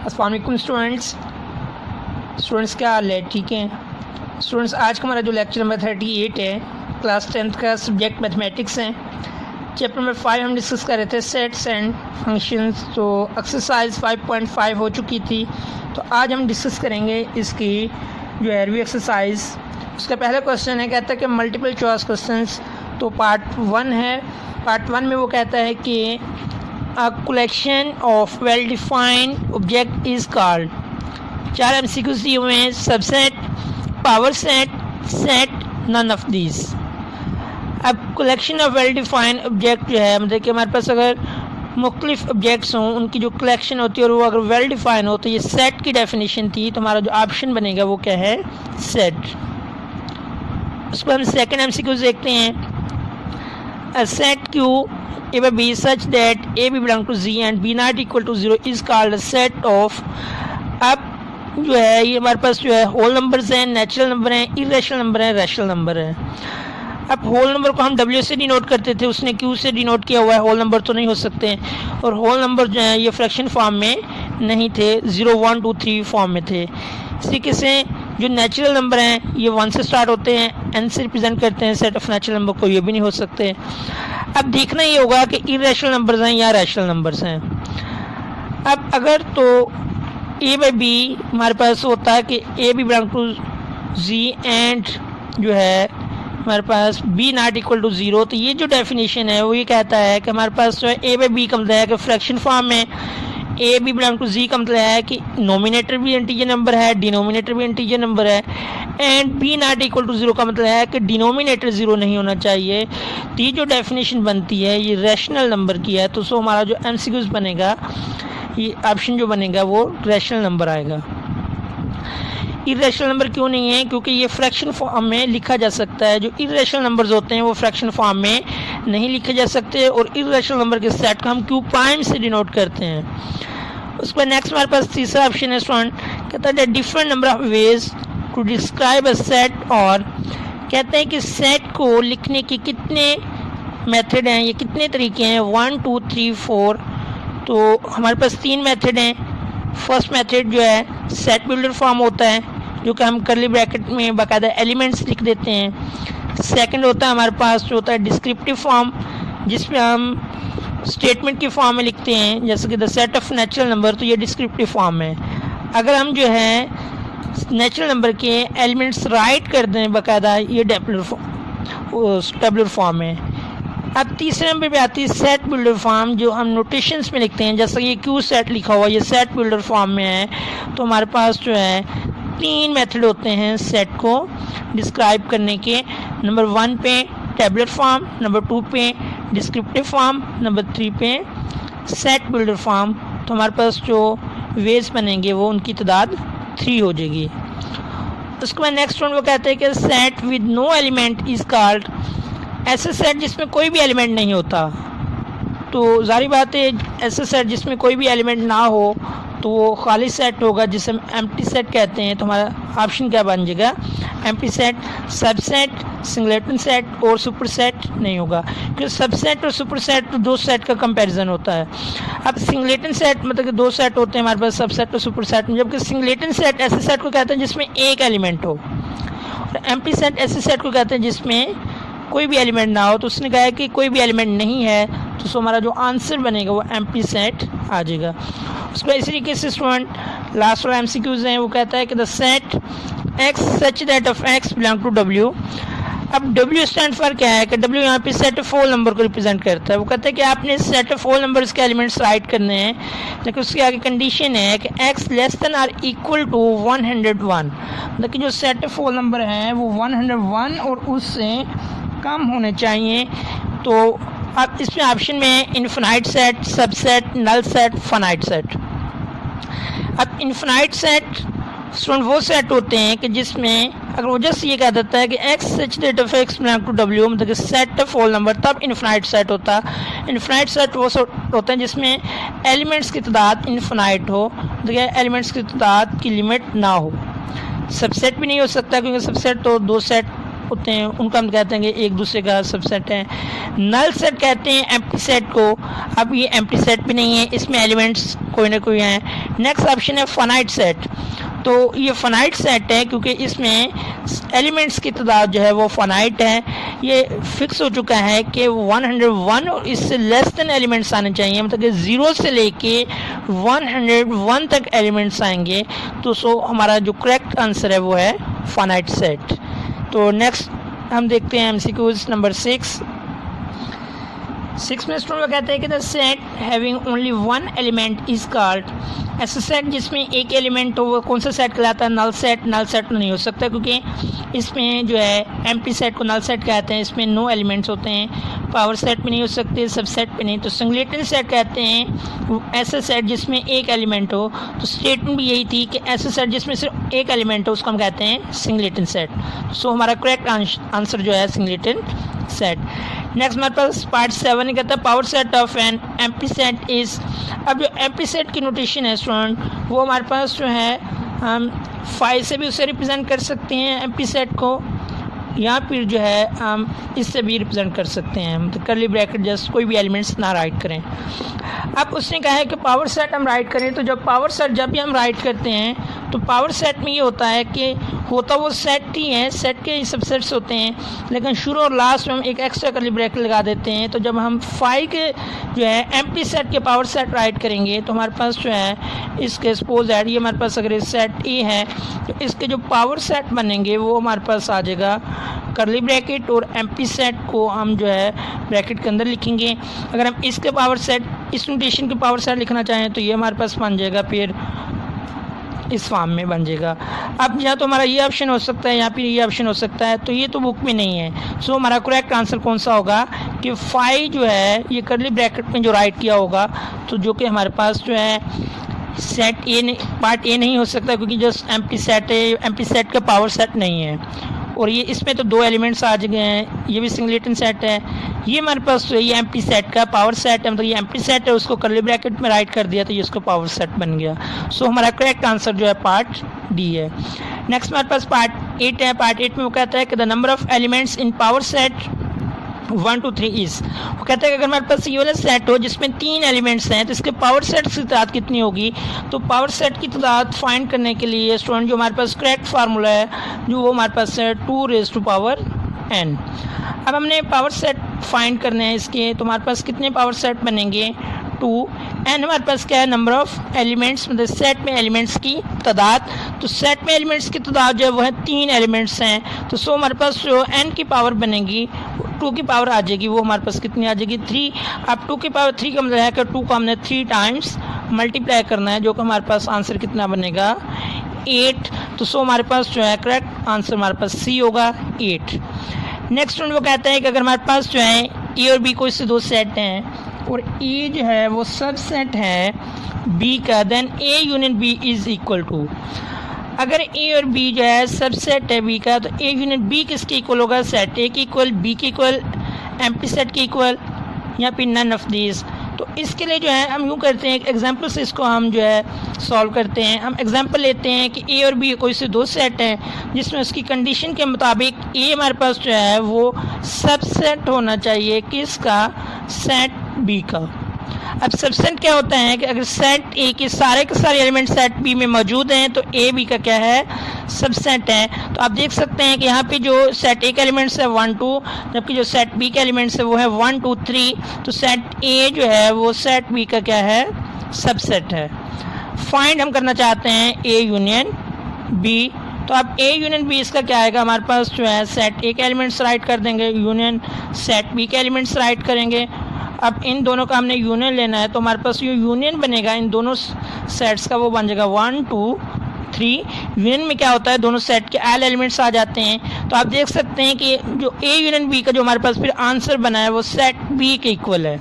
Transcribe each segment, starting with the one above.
अस्सलाम वालेकुम स्टूडेंट्स क्या हाल है? ठीक हैं स्टूडेंट्स। आज का हमारा जो लेक्चर नंबर 38 है, क्लास 10th का सब्जेक्ट मैथमेटिक्स है। चैप्टर नंबर 5 हम डिस्कस कर रहे थे सेट्स एंड फंक्शंस। तो एक्सरसाइज 5.5 हो चुकी थी, तो आज हम डिस्कस करेंगे इसकी जो है रिव्यू एक्सरसाइज। उसका पहला क्वेश्चन है, कहता है कि मल्टीपल चॉइस क्वेश्चंस। तो पार्ट 1 है। पार्ट 1 में वो कहता है कि A collection of well-defined object is called। 4 MCQs दिए हुए हैं, subset, power set, set, none of this. अब कलेक्शन ऑफ वेल-डिफाइंड ऑब्जेक्ट जो है, मतलब कि हमारे पास अगर मुख्तलिफ ऑब्जेक्ट्स हों, उनकी जो कलेक्शन होती है और वो अगर वेल डिफाइन हो, तो ये सेट की डेफिनेशन थी। तो हमारा जो ऑप्शन बनेगा वो क्या है? सेट। उसको हम सेकेंड MCQs देखते हैं। A set Q A by B such that A B belong to Z and B not equal to 0 is called a set of। अब जो है ये हमारे पास जो है होल नंबर्स हैं, नेचुरल नंबर हैं, इरेशनल नंबर हैं, रैशनल नंबर हैं। अब होल नंबर को हम W से डिनोट करते थे, उसने Q से डिनोट किया हुआ है। होल नंबर तो नहीं हो सकते, और होल नंबर जो है ये फ्रैक्शन फॉर्म में नहीं थे, 0 1 2 3 फॉर्म में थे। इस तरीके से जो नेचुरल नंबर हैं ये 1 से स्टार्ट होते हैं, n से रिप्रेजेंट करते हैं सेट ऑफ नेचुरल नंबर को, ये भी नहीं हो सकते। अब देखना ये होगा कि इरेशनल नंबर्स हैं या रैशनल नंबर्स हैं। अब अगर तो A बाई B हमारे पास होता है कि A B belong to Z and जो है हमारे पास B नॉट इक्वल टू 0, तो ये जो डेफिनेशन है वो ये कहता है कि हमारे पास जो है A बाई B का मतलब है कि फ्रैक्शन फॉर्म में A B belong to Z का मतलब है कि नोमिनेटर भी इंटीजर नंबर है, डिनोमिनेटर भी इंटीजर नंबर है, and B not equal to 0 का मतलब है कि डिनोमिनेटर 0 नहीं होना चाहिए। तो ये जो डेफिनेशन बनती है ये रैशनल नंबर की है। तो सो हमारा जो MCQs बनेगा, ये ऑप्शन जो बनेगा वो रैशनल नंबर आएगा। इरेशनल नंबर क्यों नहीं है? क्योंकि ये फ्रैक्शन फॉर्म में लिखा जा सकता है। जो इरेशनल नंबर्स होते हैं वो फ्रैक्शन फॉर्म में नहीं लिखे जा सकते, और इरेशनल नंबर के सेट को हम क्यू प्राइम से डिनोट करते हैं। उसके बाद नेक्स्ट हमारे पास तीसरा ऑप्शन है स्टूडेंट, कहता है different number of ways to describe a set. और कहते हैं कि सेट को लिखने के कितने मेथड हैं, ये कितने तरीके हैं, 1 2 3 4। तो हमारे पास 3 मेथड हैं। फर्स्ट मेथड जो है सेट बिल्डर फॉर्म होता है, जो कि हम करली ब्रैकेट में बाकायदा एलिमेंट्स लिख देते हैं। सेकंड होता है हमारे पास जो होता है डिस्क्रिप्टिव फॉर्म, जिसमें हम स्टेटमेंट की फॉर्म में लिखते हैं, जैसे कि the set of natural number. तो ये डिस्क्रिप्टिव फॉर्म है। अगर हम जो है नेचुरल नंबर के एलिमेंट्स राइट कर दें बाकायदा, ये टेबुलर फॉर्म है। अब तीसरे नंबर पे आती है सेट बिल्डर फॉर्म, जो हम नोटेशंस में लिखते हैं, जैसे ये क्यू सेट लिखा हुआ, ये सेट बिल्डर फॉर्म में है। तो हमारे पास जो है 3 मेथड होते हैं सेट को डिस्क्राइब करने के। नंबर 1 पे टेबुलर फॉर्म, नंबर 2 पे डिस्क्रिप्टिव फॉर्म, नंबर 3 पे सेट बिल्डर फॉर्म। तो हमारे पास जो वेज बनेंगे वो उनकी तादाद 3 हो जाएगी। उसके बाद नेक्स्ट वन वो कहते हैं कि set with no element is called. ऐसे सेट जिसमें कोई भी एलिमेंट नहीं होता। तो जारी बात है, ऐसे सेट जिसमें कोई भी एलिमेंट ना हो तो वो खाली सेट होगा, जिसे हम एम्प्टी सेट कहते हैं। तो हमारा ऑप्शन क्या बन जाएगा? Empty set, subset, singleton set और सुपर सेट नहीं होगा, क्योंकि सबसेट और सुपर सेट तो 2 सेट का कंपैरिजन होता है। अब सिंगलेटन सेट मतलब कि 2 सेट होते हैं हमारे पास, सबसेट और सुपर सेट में, जबकि सिंगलेटन सेट ऐसे सेट को कहते हैं जिसमें एक एलिमेंट हो, और एम्प्टी सेट ऐसे सेट को कहते हैं जिसमें कोई भी एलिमेंट ना हो। तो उसने कहा है कि कोई भी एलिमेंट नहीं है, तो सो हमारा जो आंसर बनेगा वो एम्प्टी सेट आ जाएगा। उसको इसी तरीके से स्टूडेंट लास्ट वाला MCQs हैं, वो कहता है कि the set X such that of X belong to W। अब W स्टैंड फॉर क्या है कि W यहाँ पे सेट ऑफ होल नंबर को रिप्रेजेंट करता है। वो कहता है कि आपने सेट ऑफ होल नंबर्स के एलिमेंट्स राइट करने हैं, लेकिन उसके आगे कंडीशन है कि x less than or equal to 101। मतलब कि जो सेट ऑफ होल नंबर है वो 101 और उससे कम होने चाहिए। तो अब इसमें ऑप्शन में infinite set, subset, null set, finite set. अब इन्फिनाइट सेट स्टूडेंट वो सेट होते हैं कि जिसमें अगर वो जस्ट ये कह देता है कि x such that of x belong to W, मतलब कि सेट ऑफ होल नंबर, तब इन्फिनाइट सेट होता है। इन्फिनाइट सेट वो होते हैं जिसमें एलिमेंट्स की तादाद इन्फिनाइट हो, मतलब एलिमेंट्स की तादाद की लिमिट ना हो। सबसेट भी नहीं हो सकता, क्योंकि सबसेट तो 2 सेट होते हैं उनको हम कहते हैं कि एक दूसरे का सबसेट है। नल सेट कहते हैं एम्प्टी सेट को। अब ये एम्प्टी सेट भी नहीं है, इसमें एलिमेंट्स कोई ना कोई हैं। नेक्स्ट ऑप्शन है फाइनाइट सेट। तो ये फाइनाइट सेट है क्योंकि इसमें एलिमेंट्स की तादाद जो है वो फाइनाइट है। ये फिक्स हो चुका है कि 101 और इससे लेस देन एलिमेंट्स आने चाहिए, मतलब कि 0 से लेके 101 तक एलिमेंट्स आएंगे। तो सो हमारा जो करेक्ट आंसर है वो है फाइनाइट सेट। तो नेक्स्ट हम देखते हैं MCQs नंबर 6 में स्टूडेंट कहते हैं कि the set having only one element is called. ऐसा सेट जिसमें एक एलिमेंट हो वो कौन सा सेट कहलाता है? Null set. नल सेट नहीं हो सकता क्योंकि इसमें जो है एम्प्टी सेट को नल सेट कहते हैं, इसमें नो एलिमेंट्स होते हैं। पावर सेट भी नहीं हो सकते, सबसेट भी नहीं। तो सिंगलेटन सेट कहते हैं ऐसा सेट जिसमें एक एलिमेंट हो। तो स्टेटमेंट भी यही थी कि ऐसा सेट जिसमें सिर्फ एक एलिमेंट हो उसको हम कहते हैं सिंगलेटन सेट। सो हमारा करेक्ट आंसर जो है सिंगलेटन सेट। नेक्स्ट हमारे पास पार्ट 7 कहता है power set of an empty set is. अब जो एम्प्टी सेट की नोटेशन है स्टूडेंट वो हमारे पास जो है हम 5 से भी उसे रिप्रेजेंट कर सकते हैं एम्प्टी सेट को, या फिर जो है हम इससे भी रिप्रेजेंट कर सकते हैं, मतलब करली ब्रैकेट जस्ट कोई भी एलिमेंट्स ना राइट करें। अब उसने कहा है कि पावर सेट हम राइट करें, तो जब पावर सेट जब भी हम राइट करते हैं तो पावर सेट में ये होता है कि होता वो सेट ही है, सेट के सबसेट्स होते हैं, लेकिन शुरू और लास्ट में हम एक एक्स्ट्रा करली ब्रैकेट लगा देते हैं। तो जब हम 5 के जो है एम्प्टी सेट के पावर सेट राइट करेंगे तो हमारे पास जो है इसके सपोज ऐड ये हमारे पास अगर सेट ए है तो इसके जो पावर सेट बनेंगे वो हमारे पास आ जाएगा करली ब्रैकेट, और एम्प्टी सेट को हम जो है ब्रैकेट के अंदर लिखेंगे। अगर हम इसके पावर सेट इस नोटेशन के पावर सेट लिखना चाहें तो ये हमारे पास बन जाएगा, फिर इस फॉर्म में बन जाएगा। अब या तो हमारा ये ऑप्शन हो सकता है या फिर ये ऑप्शन हो सकता है, तो ये तो बुक में नहीं है। सो हमारा करेक्ट आंसर कौन सा होगा कि 5 जो है ये करली ब्रैकेट में जो राइट किया होगा, तो जो कि हमारे पास जो है सेट ए पार्ट ए नहीं हो सकता क्योंकि जस्ट एम्प्टी सेट है, एम्प्टी सेट का पावर सेट नहीं है। और ये इसमें तो 2 एलिमेंट्स आ गए हैं, ये भी सिंगलेटन सेट है, ये हमारे पास तो ये एम्प्टी सेट का पावर सेट है, मतलब ये एम्प्टी सेट है उसको करली ब्रैकेट में राइट कर दिया तो ये उसको पावर सेट बन गया। सो हमारा करेक्ट आंसर जो है पार्ट डी है। नेक्स्ट हमारे पास पार्ट 8 है। पार्ट 8 में वो कहता है कि the number of elements in power set 1 2 3 is. वो कहता है कि अगर हमारे पास ये वाला सेट हो जिसमें 3 एलिमेंट्स हैं तो इसके पावर सेट की तादाद कितनी होगी? तो पावर सेट की तादाद फाइंड करने के लिए स्टूडेंट जो हमारे पास करेक्ट फार्मूला है जो वो हमारे पास है 2 रेज़ टू पावर n। अब हमने पावर सेट फाइंड करने हैं इसके, तो हमारे पास कितने पावर सेट बनेंगे? 2 n हमारे पास क्या है? नंबर ऑफ एलिमेंट्स, मतलब सेट में एलिमेंट्स की तादाद। तो सेट में एलिमेंट्स की तादाद जो है वो है 3 एलिमेंट्स हैं, तो सो हमारे पास जो n की पावर बनेगी 2 की पावर आ जाएगी, वो हमारे पास कितनी आ जाएगी? 3। अब 2 की पावर 3 का मतलब है कि 2 को हमने 3 टाइम्स मल्टीप्लाई करना है, जो कि हमारे पास आंसर कितना बनेगा? 8। तो सो हमारे पास जो है करेक्ट आंसर हमारे पास सी होगा 8। नेक्स्ट वो कहता है कि अगर हमारे पास जो है ए और बी को इससे 2 सेट हैं और ए जो है वो सब सेट है बी का, then A union B is equal to. अगर ए और बी जो है सबसेट है बी का तो ए यूनियन बी किसके इक्वल होगा? सेट ए के इक्वल, बी के इक्वल, एम्प्टी सेट के इक्वल, या फिर नन ऑफ दिस। तो इसके लिए जो है हम यूँ करते हैं, एक एग्जांपल से इसको हम जो है सॉल्व करते हैं। हम एग्जांपल लेते हैं कि ए और बी कोई से 2 सेट हैं जिसमें उसकी कंडीशन के मुताबिक ए हमारे पास जो है वो सबसेट होना चाहिए किसका? सेट बी का। अब सबसेट क्या होता है कि अगर सेट ए के सारे एलिमेंट सेट बी में मौजूद हैं तो ए बी का क्या है? सबसेट है। तो आप देख सकते हैं कि यहाँ पे जो सेट ए के एलिमेंट्स है 1 2, जबकि जो सेट बी के एलिमेंट्स है वो है 1 2 3। तो सेट ए जो है वो सेट बी का क्या है? सबसेट है। फाइंड हम करना चाहते हैं ए यूनियन बी, तो अब ए यूनियन बी इसका क्या आएगा? हमारे पास जो है सेट ए के एलिमेंट्स राइट कर देंगे, यूनियन सेट बी के एलिमेंट्स राइट करेंगे। अब इन दोनों का हमने यूनियन लेना है तो हमारे पास ये यूनियन बनेगा इन दोनों सेट्स का, वो बन जाएगा 1 2 3। यूनियन में क्या होता है? दोनों सेट के एल एलिमेंट्स आ जाते हैं। तो आप देख सकते हैं कि जो ए यूनियन बी का जो हमारे पास फिर आंसर बना है वो सेट बी के इक्वल है।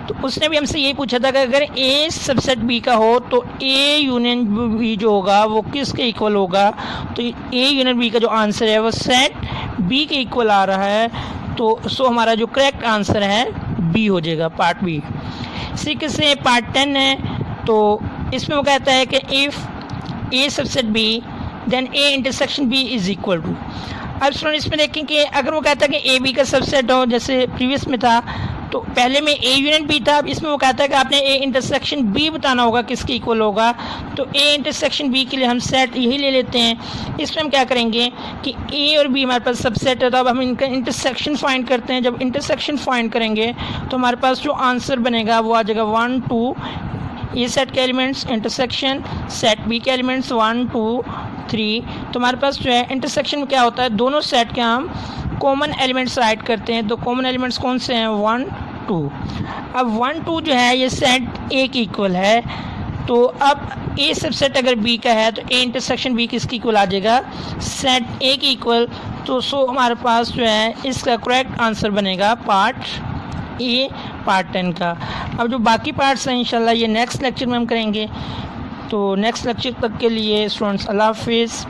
तो उसने भी हमसे यही पूछा था कि अगर ए सबसेट बी का हो तो ए यूनियन बी जो होगा वो किसके इक्वल होगा? तो ए यूनियन बी का जो आंसर है वो सेट बी के इक्वल आ रहा है, तो सो हमारा जो करेक्ट आंसर है बी हो जाएगा, पार्ट बी। इसी के से पार्ट 10 है। तो इसमें वो कहता है कि if A subset B then A intersection B is equal to. अब स्टूडेंट इसमें देखें कि अगर वो कहता है कि ए बी का सबसेट हो, जैसे प्रीवियस में था तो पहले में ए यूनियन बी था, अब इसमें वो कहता है कि आपने ए इंटरसेक्शन बी बताना होगा किसके इक्वल होगा। तो ए इंटरसेक्शन बी के लिए हम सेट यही ले लेते हैं। इसमें हम क्या करेंगे कि ए और बी हमारे पास सबसेट है, तो अब हम इनका इंटरसेक्शन फाइंड करते हैं। जब इंटरसेक्शन फाइंड करेंगे तो हमारे पास जो आंसर बनेगा वो आ जाएगा 1 2 ए सेट के एलिमेंट्स इंटरसेक्शन सेट बी के एलिमेंट्स 1 2 3। तो हमारे पास जो है इंटरसेक्शन में क्या होता है, दोनों सेट के हम कॉमन एलिमेंट्स राइट करते हैं। तो कॉमन एलिमेंट्स कौन से हैं, 1 2। अब 1 2 जो है ये सेट ए की इक्वल है, तो अब ए सबसेट अगर बी का है तो ए इंटरसेक्शन बी किसकी इक्वल आ जाएगा, सेट ए की इक्वल। तो सो हमारे पास जो है इसका करेक्ट आंसर बनेगा पार्ट ए पार्ट 10 का। अब जो बाकी पार्ट्स हैं इंशाल्लाह ये नेक्स्ट लेक्चर में हम करेंगे। तो नेक्स्ट लेक्चर तक के लिए स्टूडेंट्स अल्लाह हाफिज़।